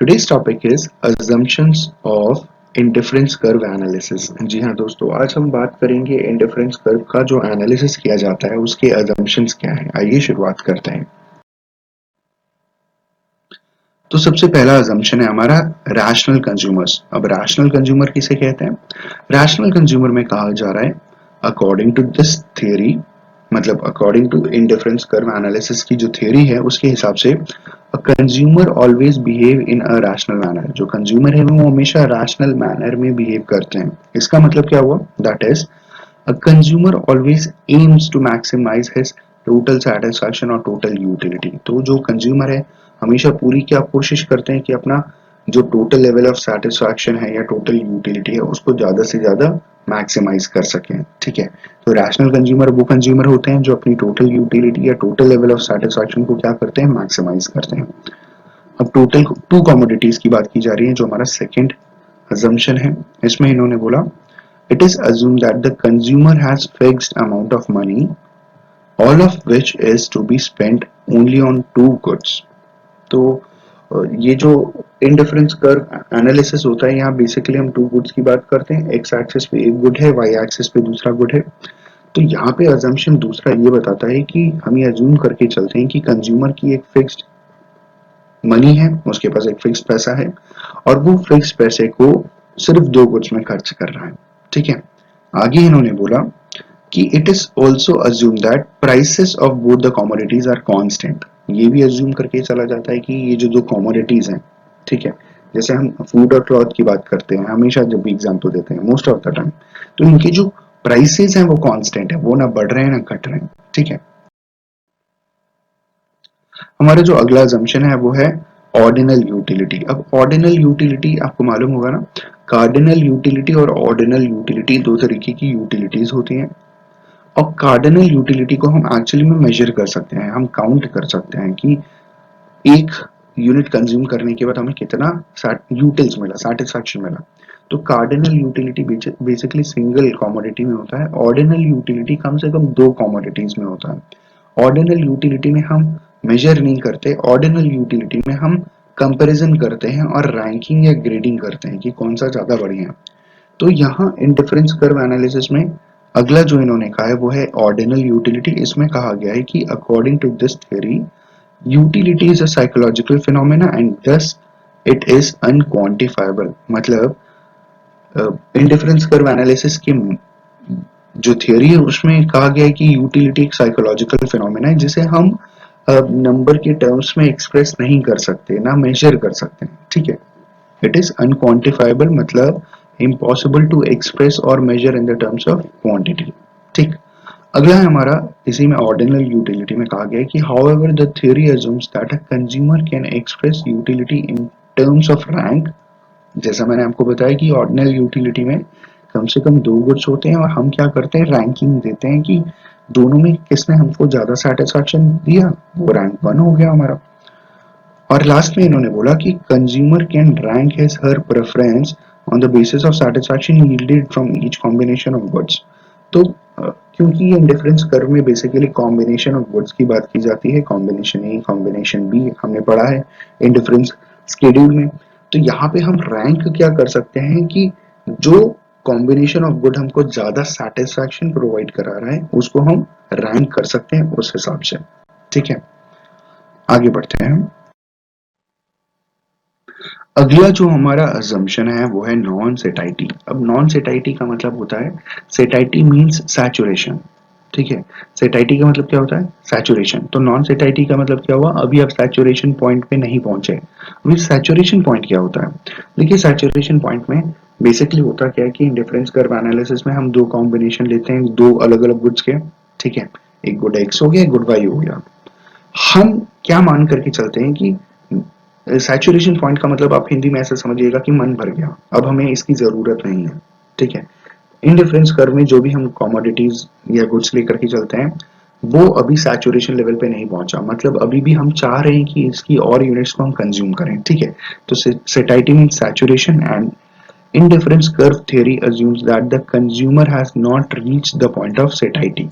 Today's topic is assumptions of indifference curve analysis. जी हाँ दोस्तों, आज हम बात करेंगे इंडिफरेंस कर्व का जो एनालिसिस किया जाता है उसके assumptions क्या हैं। आइए शुरुआत करते हैं। तो सबसे पहला assumption है हमारा रैशनल कंज्यूमर्स। अब रैशनल कंज्यूमर किसे कहते हैं? रैशनल कंज्यूमर में कहा जा रहा है अकॉर्डिंग टू दिस थियरी, मतलब according to indifference curve analysis की जो थियरी है उसके हिसाब से consumer always behave in a rational manner. जो कंज्यूमर है वो हमेशा रैशनल मैनर में बिहेव करते हैं। इसका मतलब क्या हुआ? That is a consumer always aims to maximise his total satisfaction और टोटल यूटिलिटी। तो जो कंज्यूमर है हमेशा पूरी क्या कोशिश करते हैं कि अपना जो टोटल लेवल ऑफ सेटिस्फैक्शन है या टोटल यूटिलिटी है उसको ज्यादा से ज्यादा मैक्सिमाइज कर सकें। ठीक है, तो रैशनल कंज्यूमर वो कंज्यूमर होते हैं जो अपनी टोटल यूटिलिटी या टोटल लेवल ऑफ सेटिस्फैक्शन को क्या करते हैं? मैक्सिमाइज करते हैं। अब टोटल टू कमोडिटीज की बात की जा रही है जो हमारा सेकंड assumption है। इसमें इन्होंने बोला it is assumed that the consumer has fixed amount of money, all of which is to be spent only on two goods। तो ये जो इंडिफरेंस कर्व एनालिसिस होता है यहाँ बेसिकली हम टू गुड्स की बात करते हैं। एक्स एक्सिस पे एक गुड है, वाई एक्सिस पे दूसरा गुड है। तो यहाँ पे अजम्पशन दूसरा ये बताता है कि हम ये अज्यूम करके चलते हैं कि कंज्यूमर की एक फिक्स्ड मनी है, उसके पास एक फिक्स्ड पैसा है और वो फिक्स्ड पैसे को सिर्फ दो गुड्स में खर्च कर रहा है। ठीक है, आगे इन्होंने बोला कि it is also assume that prices of both the commodities are constant. ये भी अज्यूम करके चला जाता है कि ये जो दो कमोडिटीज हैं, ठीक है, जैसे हम फूड और क्लॉथ की बात करते हैं हमेशा जब भी एग्जांपल देते हैं मोस्ट ऑफ द टाइम, तो इनके जो प्राइसेस हैं वो कांस्टेंट है, वो ना बढ़ रहे हैं ना घट रहे हैं। ठीक है, हमारा जो अगला assumption है वो है ऑर्डिनल यूटिलिटी। अब ऑर्डिनल यूटिलिटी आपको मालूम होगा ना, कार्डिनल यूटिलिटी और ऑर्डिनल यूटिलिटी दो तरीके की यूटिलिटीज होती हैं। और कार्डिनल यूटिलिटी को हम एक्चुअली में मेजर कर सकते हैं, हम काउंट कर सकते हैं कि एक यूनिट कंज्यूम करने के बाद हमें कितना यूटिल्स मिला, सेटिस्फैक्शन मिला। तो cardinal utility basically single commodity में होता है, ऑर्डिनल यूटिलिटी कम से कम दो कमोडिटीज में होता है। ऑर्डिनल यूटिलिटी में हम मेजर नहीं करते, ऑर्डिनल यूटिलिटी में हम कंपैरिजन करते हैं और रैंकिंग या ग्रेडिंग करते हैं कि कौन सा ज्यादा बढ़िया है। तो यहाँ इंडिफरेंस कर्व एनालिसिस में अगला जो इन्होंने कहा है वो है ऑर्डिनल यूटिलिटी। इसमें कहा गया है कि according to this theory utility is a psychological phenomena and thus it is unquantifiable. मतलब इंडिफरेंस कर्व एनालिसिस की जो थियरी है उसमें कहा गया है कि यूटिलिटी एक साइकोलॉजिकल फिनोमेना है जिसे हम नंबर के टर्म्स में एक्सप्रेस नहीं कर सकते, ना मेजर कर सकते हैं। ठीक है, इट इज अनक्वांटिफाइबल मतलब इम्पॉसिबल टू एक्सप्रेस और measure in the terms of quantity. ठीक, अगला है हमारा इसी में ऑर्डिनल यूटिलिटी में कहा गया है कि however the theory assumes that a consumer can express utility in terms of rank. जैसा मैंने आपको बताया कि ऑर्डिनल यूटिलिटी में कम से कम दो गुड्स होते हैं और हम क्या करते हैं? रैंकिंग देते हैं कि दोनों में किसने हमको ज्यादा सेटिस्फैक्शन दिया, वो रैंक वन हो गया हमारा। और लास्ट में इन्होंने बोला कि consumer can rank his her preference on the basis of satisfaction yielded from each combination of goods. तो क्योंकि ये इंडिफरेंस कर्व में बेसिकली कॉम्बिनेशन ऑफ गुड्स की बात की जाती है, कॉम्बिनेशन ए कॉम्बिनेशन बी हमने पढ़ा है इंडिफरेंस शेड्यूल में। तो यहाँ पे हम रैंक क्या कर सकते हैं कि जो कॉम्बिनेशन ऑफ गुड हमको ज्यादा सेटिस्फैक्शन प्रोवाइड करा रहा है उसको हम रैंक कर सकते हैं उस हिसाब से। ठीक है, आगे बढ़ते हैं हम। अगला जो हमारा assumption है वो है नॉन सेटाइटी। अब नॉन सेटाइटी का मतलब होता है, सेटाइटी मींस सैचुरेशन। ठीक है, सेटाइटी का मतलब क्या होता है? सैचुरेशन। तो नॉन सेटाइटी का मतलब क्या हुआ? अभी आप सैचुरेशन पॉइंट पे नहीं पहुंचे। अभी सैचुरेशन पॉइंट क्या होता है? देखिए सैचुरेशन पॉइंट में बेसिकली होता क्या है कि डिफरेंस कर्व एनालिसिस में हम दो कॉम्बिनेशन लेते हैं दो अलग अलग गुड्स के। ठीक है, एक गुड एक्स हो गया, एक गुड वाई हो गया। हम क्या मान करके चलते हैं कि सैचुरेशन पॉइंट का मतलब आप हिंदी में ऐसा समझिएगा कि मन भर गया, अब हमें इसकी जरूरत नहीं है। ठीक है, इन डिफरेंस कर्व में जो भी हम कमोडिटीज या गुड्स लेकर के चलते हैं वो अभी सैचुरेशन लेवल पे नहीं पहुंचा, मतलब अभी भी हम चाह रहे हैं कि इसकी और यूनिट्स को हम कंज्यूम करें। ठीक है, तो सेटाइटी means saturation and indifference curve theory assumes that the consumer has not reached the point of satiety।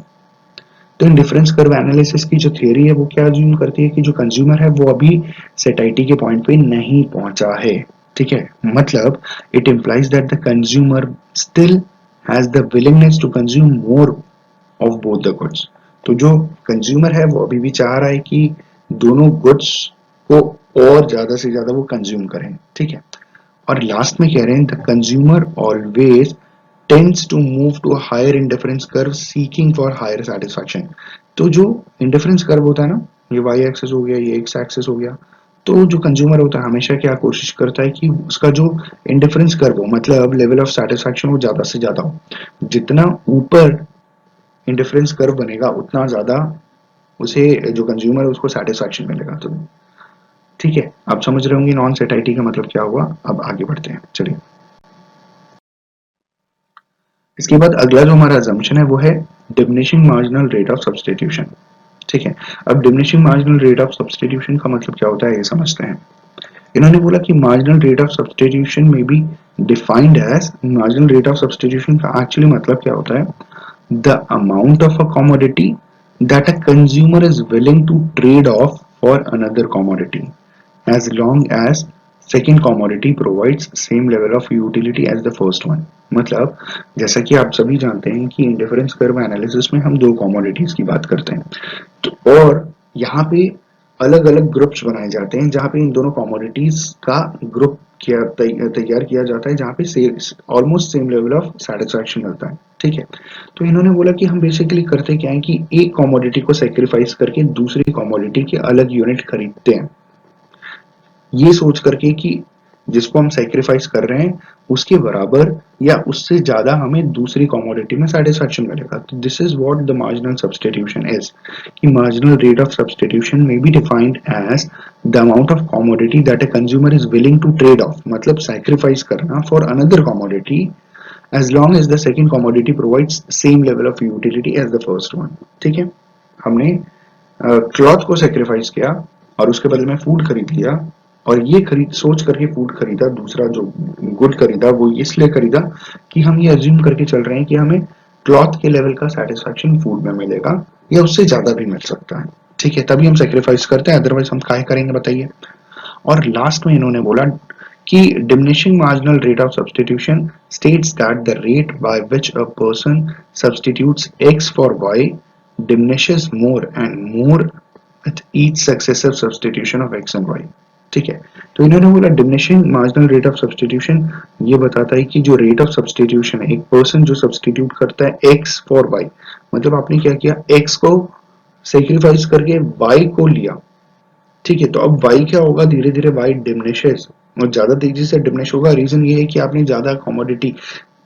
तो इंडिफरेंस कर्व एनालिसिस की जो थियरी है वो क्या अज्यूम करती है कि जो कंज्यूमर है वो अभी सेटाइटी के पॉइंट पे नहीं पहुंचा है, ठीक है, मतलब it implies that the consumer still has the willingness to consume more of both the goods. तो जो कंज्यूमर है वो अभी भी चाह रहा है कि दोनों गुड्स को और ज्यादा से ज्यादा वो कंज्यूम करें, ठीक है। और लास्ट में कह रहे हैं the consumer always tends to move to higher indifference curve seeking for higher satisfaction. तो जो इंडिफरेंस कर्व होता है ना, ये वाई एक्सेस हो गया, ये एक्स एक्सेस हो गया, तो जो कंज्यूमर होता है हमेशा क्या कोशिश करता है कि उसका जो इंडिफरेंस कर्व हो, मतलब लेवल ऑफ सेटिस्फैक्शन वो ज्यादा से ज्यादा हो। जितना ऊपर इंडिफरेंस कर्व बनेगा उतना ज्यादा उसे जो कंज्यूमर है उसको सेटिस्फैक्शन मिलेगा। तो ठीक है, आप समझ रहे होंगे नॉन सेटाइटी का मतलब क्या हुआ। अब आगे बढ़ते हैं, चलिए। इसके बाद अगला जो हमारा assumption है वो है diminishing marginal rate of substitution, ठीक है। अब diminishing marginal rate of substitution का मतलब क्या होता है ये समझते हैं। इन्होंने बोला कि marginal rate of substitution may be defined as, marginal rate of substitution का एक्चुअली मतलब क्या होता है, the amount of a commodity that a consumer is willing to trade off for another commodity as long as second commodity provides same level of utility as the first one। मतलब जैसा कि आप सभी जानते हैं कि इंडिफरेंस कर्व एनालिसिस में हम दो कमोडिटीज की बात करते हैं, तो और यहाँ पे अलग अलग ग्रुप्स बनाए जाते हैं जहाँ पे इन दोनों कमोडिटीज का ग्रुप तैयार किया जाता है जहाँ पे almost same level of satisfaction मिलता है, ठीक है। तो इन्होंने बोला कि हम बेसिकली करते क्या है कि एक कमोडिटी को सेक्रीफाइस करके दूसरी कमोडिटी के अलग यूनिट खरीदते हैं, ये सोच करके कि जिसको हम सेक्रीफाइस कर रहे हैं उसके बराबर या उससे ज्यादा हमें दूसरी कमोडिटी में सेटिस्फैक्शन मिलेगा। तो this is what the marginal substitution is, कि marginal rate of substitution may be defined as the amount of commodity that a consumer is willing to trade off, मतलब सेक्रीफाइस करना for another commodity as long as the second commodity provides same level of utility as the first one, ठीक है। हमने cloth को sacrifice किया और उसके बदले में फूड खरीद लिया, और ये खरीद सोच करके फूड खरीदा, दूसरा जो गुड खरीदा वो इसलिए खरीदा कि हम ये अज्यूम करके चल रहे हैं कि हमें क्लॉथ के लेवल का सेटिस्फैक्शन फूड में मिलेगा या उससे ज्यादा भी मिल सकता है, ठीक है, तभी हम सेक्रीफाइस करते हैं, अदरवाइज हम काहे करेंगे बताइए। और लास्ट में इन्होंने बोला कि diminishing marginal rate of substitution states that the rate by which a person substitutes x for y diminishes more and more with each successive substitution of x and y, ठीक है। तो इन्होंने बोला diminishing marginal rate of substitution ये बताता है कि जो रेट ऑफ सब्स्टिट्यूशन है, एक पर्सन जो सब्स्टिट्यूट करता है x फॉर y, मतलब आपने क्या किया, x को सेक्रीफाइस करके y को लिया, ठीक है। तो अब y क्या होगा, धीरे धीरे y डिमिनिशेस और ज्यादा तेजी से डिमिनिश होगा। रीजन ये है कि आपने ज्यादा कमोडिटी,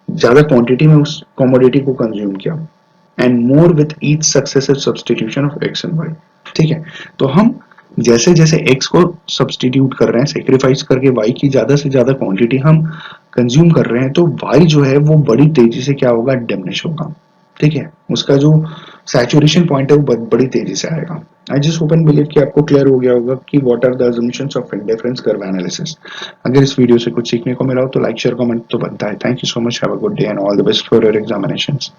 ज्यादा क्वांटिटी में उस कमोडिटी को कंज्यूम किया, and more with each successive substitution of x and y, ठीक है। तो हम जैसे जैसे x को सब्स्टिट्यूट कर रहे हैं सेक्रीफाइस करके y की ज्यादा से ज्यादा क्वांटिटी हम कंज्यूम कर रहे हैं, तो y जो है वो बड़ी तेजी से क्या होगा, डिमिनिश होगा, ठीक है। उसका जो सैचुरेशन पॉइंट है वो बड़ी तेजी से आएगा। I just hope and believe कि आपको क्लियर हो गया होगा कि what are the assumptions of indifference curve analysis. अगर इस वीडियो से कुछ सीखने को मिला हो तो लाइक शेयर कमेंट तो बनता है। Thank you so much, have a good day and all the best for your examinations.